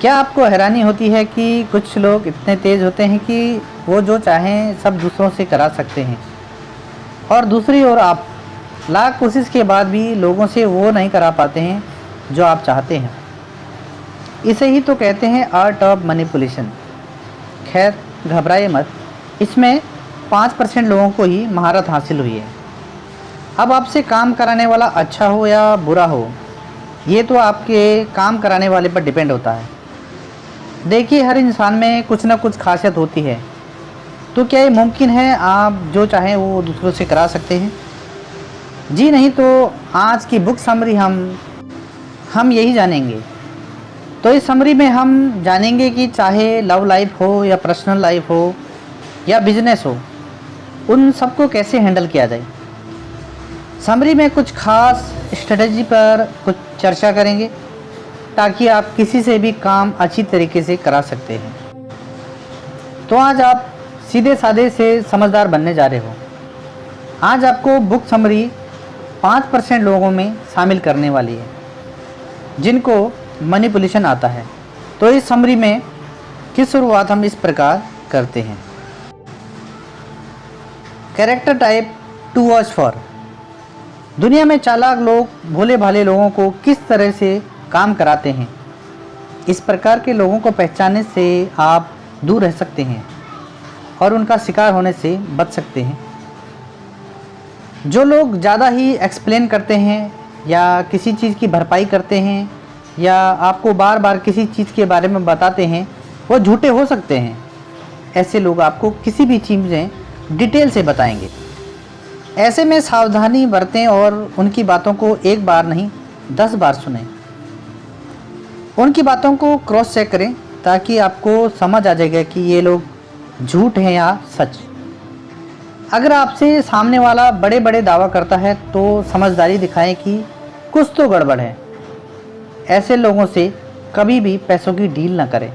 क्या आपको हैरानी होती है कि कुछ लोग इतने तेज़ होते हैं कि वो जो चाहें सब दूसरों से करा सकते हैं, और दूसरी ओर आप लाख कोशिश के बाद भी लोगों से वो नहीं करा पाते हैं जो आप चाहते हैं। इसे ही तो कहते हैं आर्ट ऑफ मैनिपुलेशन। खैर, घबराइए मत, इसमें 5% लोगों को ही महारत हासिल हुई है। अब आपसे काम कराने वाला अच्छा हो या बुरा हो, ये तो आपके काम कराने वाले पर डिपेंड होता है। देखिए, हर इंसान में कुछ ना कुछ खासियत होती है, तो क्या ये मुमकिन है आप जो चाहें वो दूसरों से करा सकते हैं? जी नहीं। तो आज की बुक समरी हम यही जानेंगे। तो इस समरी में हम जानेंगे कि चाहे लव लाइफ हो या पर्सनल लाइफ हो या बिजनेस हो, उन सबको कैसे हैंडल किया जाए। समरी में कुछ खास स्ट्रेटजी पर कुछ चर्चा करेंगे ताकि आप किसी से भी काम अच्छी तरीके से करा सकते हैं। तो आज आप सीधे साधे से समझदार बनने जा रहे हो। आज आपको बुक समरी 5% लोगों में शामिल करने वाली है जिनको मैनिपुलेशन आता है। तो इस समरी में की शुरुआत हम इस प्रकार करते हैं। Character type two watch for. दुनिया में चालाक लोग भोले भाले लोगों को किस तरह से काम कराते हैं, इस प्रकार के लोगों को पहचानने से आप दूर रह सकते हैं और उनका शिकार होने से बच सकते हैं। जो लोग ज़्यादा ही एक्सप्लेन करते हैं या किसी चीज़ की भरपाई करते हैं या आपको बार बार किसी चीज़ के बारे में बताते हैं, वो झूठे हो सकते हैं। ऐसे लोग आपको किसी भी चीज़ में डिटेल से बताएंगे। ऐसे में सावधानी बरतें और उनकी बातों को एक बार नहीं 10 बार सुनें। उनकी बातों को क्रॉस चेक करें ताकि आपको समझ आ जाएगा कि ये लोग झूठ हैं या सच। अगर आपसे सामने वाला बड़े बड़े दावा करता है तो समझदारी दिखाएं कि कुछ तो गड़बड़ है। ऐसे लोगों से कभी भी पैसों की डील ना करें।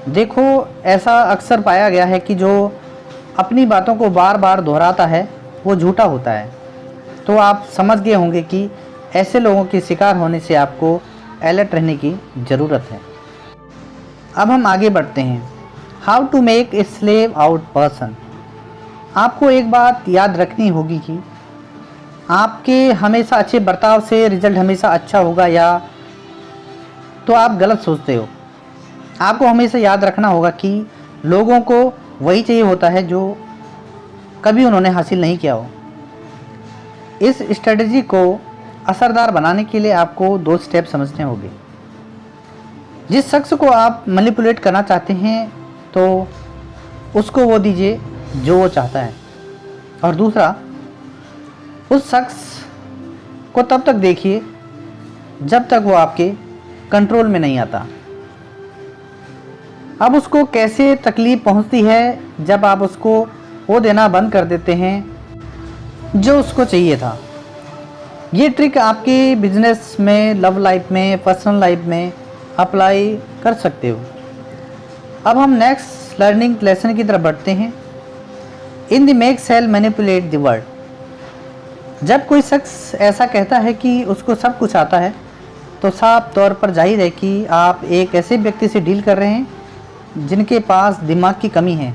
देखो, ऐसा अक्सर पाया गया है कि जो अपनी बातों को बार बार दोहराता है वो झूठा होता है। तो आप समझ गए होंगे कि ऐसे लोगों के शिकार होने से आपको अलर्ट रहने की ज़रूरत है। अब हम आगे बढ़ते हैं। How to make a slave out person. आपको एक बात याद रखनी होगी कि आपके हमेशा अच्छे बर्ताव से रिजल्ट हमेशा अच्छा होगा, या तो आप गलत सोचते हो। आपको हमेशा याद रखना होगा कि लोगों को वही चाहिए होता है जो कभी उन्होंने हासिल नहीं किया हो। इस स्ट्रेटजी को असरदार बनाने के लिए आपको 2 स्टेप समझने होंगे। जिस शख्स को आप मैनिपुलेट करना चाहते हैं तो उसको वो दीजिए जो वो चाहता है, और दूसरा, उस शख्स को तब तक देखिए जब तक वो आपके कंट्रोल में नहीं आता। अब उसको कैसे तकलीफ पहुंचती है जब आप उसको वो देना बंद कर देते हैं जो उसको चाहिए था। ये ट्रिक आपके बिजनेस में, लव लाइफ में, पर्सनल लाइफ में अप्लाई कर सकते हो। अब हम नेक्स्ट लर्निंग लेसन की तरफ बढ़ते हैं। In the make sell manipulate the word. जब कोई शख्स ऐसा कहता है कि उसको सब कुछ आता है तो साफ तौर पर जाहिर है कि आप एक ऐसे व्यक्ति से डील कर रहे हैं जिनके पास दिमाग की कमी है।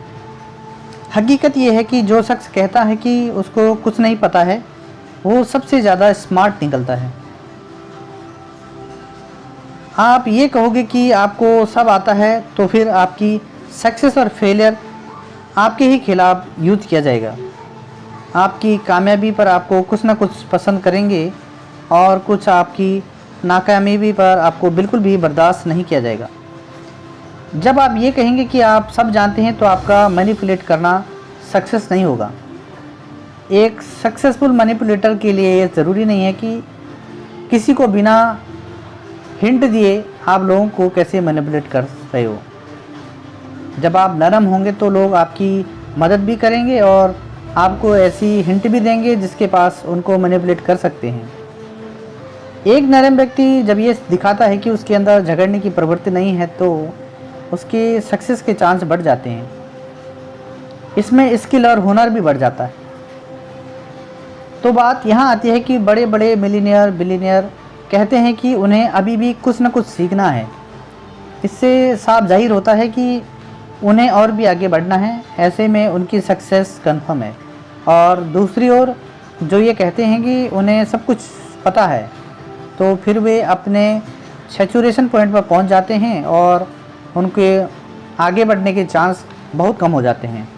हकीकत ये है कि जो शख्स कहता है कि उसको कुछ नहीं पता है वो सबसे ज़्यादा स्मार्ट निकलता है। आप ये कहोगे कि आपको सब आता है तो फिर आपकी सक्सेस और फेलियर आपके ही खिलाफ यूज़ किया जाएगा। आपकी कामयाबी पर आपको कुछ ना कुछ पसंद करेंगे और कुछ आपकी नाकामयाबी पर आपको बिल्कुल भी बर्दाश्त नहीं किया जाएगा। जब आप ये कहेंगे कि आप सब जानते हैं तो आपका मैनिपुलेट करना सक्सेस नहीं होगा। एक सक्सेसफुल मैनिपुलेटर के लिए ये ज़रूरी नहीं है कि किसी को बिना हिंट दिए आप लोगों को कैसे मैनिपुलेट कर रहे हो। जब आप नरम होंगे तो लोग आपकी मदद भी करेंगे और आपको ऐसी हिंट भी देंगे जिसके पास उनको मैनिपुलेट कर सकते हैं। एक नरम व्यक्ति जब ये दिखाता है कि उसके अंदर झगड़ने की प्रवृत्ति नहीं है तो उसके सक्सेस के चांस बढ़ जाते हैं। इसमें स्किल और हुनर भी बढ़ जाता है। तो बात यहाँ आती है कि बड़े बड़े मिलीनियर बिलीनियर कहते हैं कि उन्हें अभी भी कुछ न कुछ सीखना है। इससे साफ जाहिर होता है कि उन्हें और भी आगे बढ़ना है। ऐसे में उनकी सक्सेस कंफर्म है। और दूसरी ओर जो ये कहते हैं कि उन्हें सब कुछ पता है, तो फिर वे अपने सैचुरेशन पॉइंट पर पहुंच जाते हैं और उनके आगे बढ़ने के चांस बहुत कम हो जाते हैं।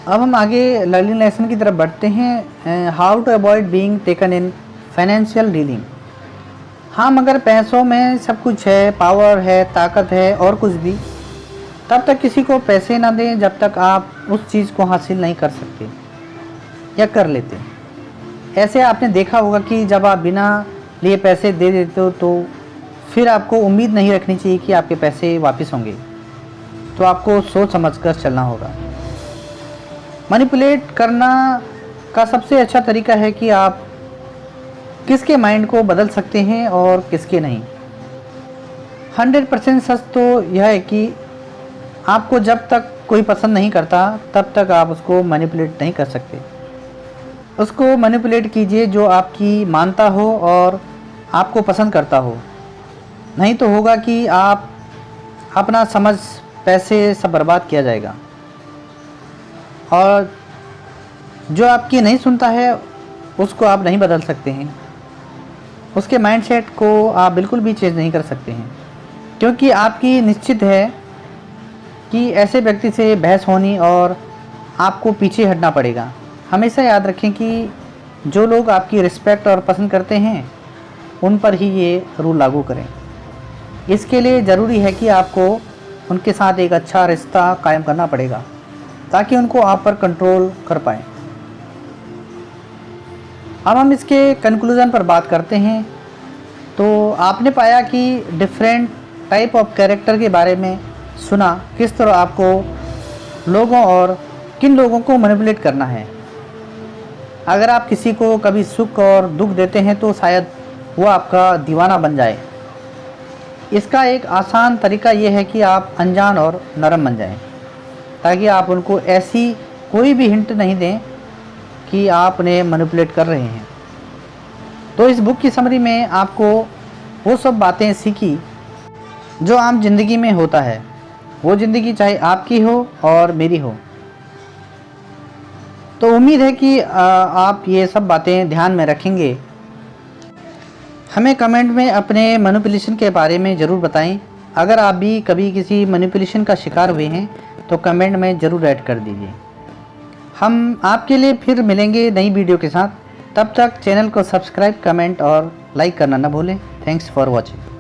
अब हम आगे लर्निंग लेसन की तरफ बढ़ते हैं। How to avoid being taken in financial dealing. हाँ, मगर पैसों में सब कुछ है, पावर है, ताकत है और कुछ भी, तब तक किसी को पैसे ना दें जब तक आप उस चीज़ को हासिल नहीं कर सकते या कर लेते। ऐसे आपने देखा होगा कि जब आप बिना लिए पैसे दे देते हो तो फिर आपको उम्मीद नहीं रखनी चाहिए कि आपके पैसे वापस होंगे। तो आपको सोच समझकर चलना होगा। मैनिपुलेट करना का सबसे अच्छा तरीका है कि आप किसके माइंड को बदल सकते हैं और किसके नहीं। 100% सच तो यह है कि आपको जब तक कोई पसंद नहीं करता तब तक आप उसको मैनिपुलेट नहीं कर सकते। उसको मैनिपुलेट कीजिए जो आपकी मानता हो और आपको पसंद करता हो। नहीं तो होगा कि आप अपना समझ, पैसे सब बर्बाद किया जाएगा। और जो आपकी नहीं सुनता है उसको आप नहीं बदल सकते हैं। उसके माइंडसेट को आप बिल्कुल भी चेंज नहीं कर सकते हैं, क्योंकि आपकी निश्चित है कि ऐसे व्यक्ति से बहस होनी और आपको पीछे हटना पड़ेगा। हमेशा याद रखें कि जो लोग आपकी रिस्पेक्ट और पसंद करते हैं उन पर ही ये रूल लागू करें। इसके लिए ज़रूरी है कि आपको उनके साथ एक अच्छा रिश्ता कायम करना पड़ेगा ताकि उनको आप पर कंट्रोल कर पाएँ। अब हम इसके कंक्लूज़न पर बात करते हैं। तो आपने पाया कि डिफरेंट टाइप ऑफ कैरेक्टर के बारे में सुना, किस तरह आपको लोगों और किन लोगों को मैनिपुलेट करना है। अगर आप किसी को कभी सुख और दुख देते हैं तो शायद वो आपका दीवाना बन जाए। इसका एक आसान तरीका ये है कि आप अनजान और नरम बन जाएं, ताकि आप उनको ऐसी कोई भी हिंट नहीं दें कि आप उन्हें मैनिपुलेट कर रहे हैं। तो इस बुक की समरी में आपको वो सब बातें सीखी जो आम जिंदगी में होता है, वो ज़िंदगी चाहे आपकी हो और मेरी हो। तो उम्मीद है कि आप ये सब बातें ध्यान में रखेंगे। हमें कमेंट में अपने मैनिपुलेशन के बारे में ज़रूर बताएं। अगर आप भी कभी किसी मैनिपुलेशन का शिकार हुए हैं तो कमेंट में ज़रूर ऐड कर दीजिए। हम आपके लिए फिर मिलेंगे नई वीडियो के साथ। तब तक चैनल को सब्सक्राइब, कमेंट और लाइक करना न भूलें। Thanks for watching.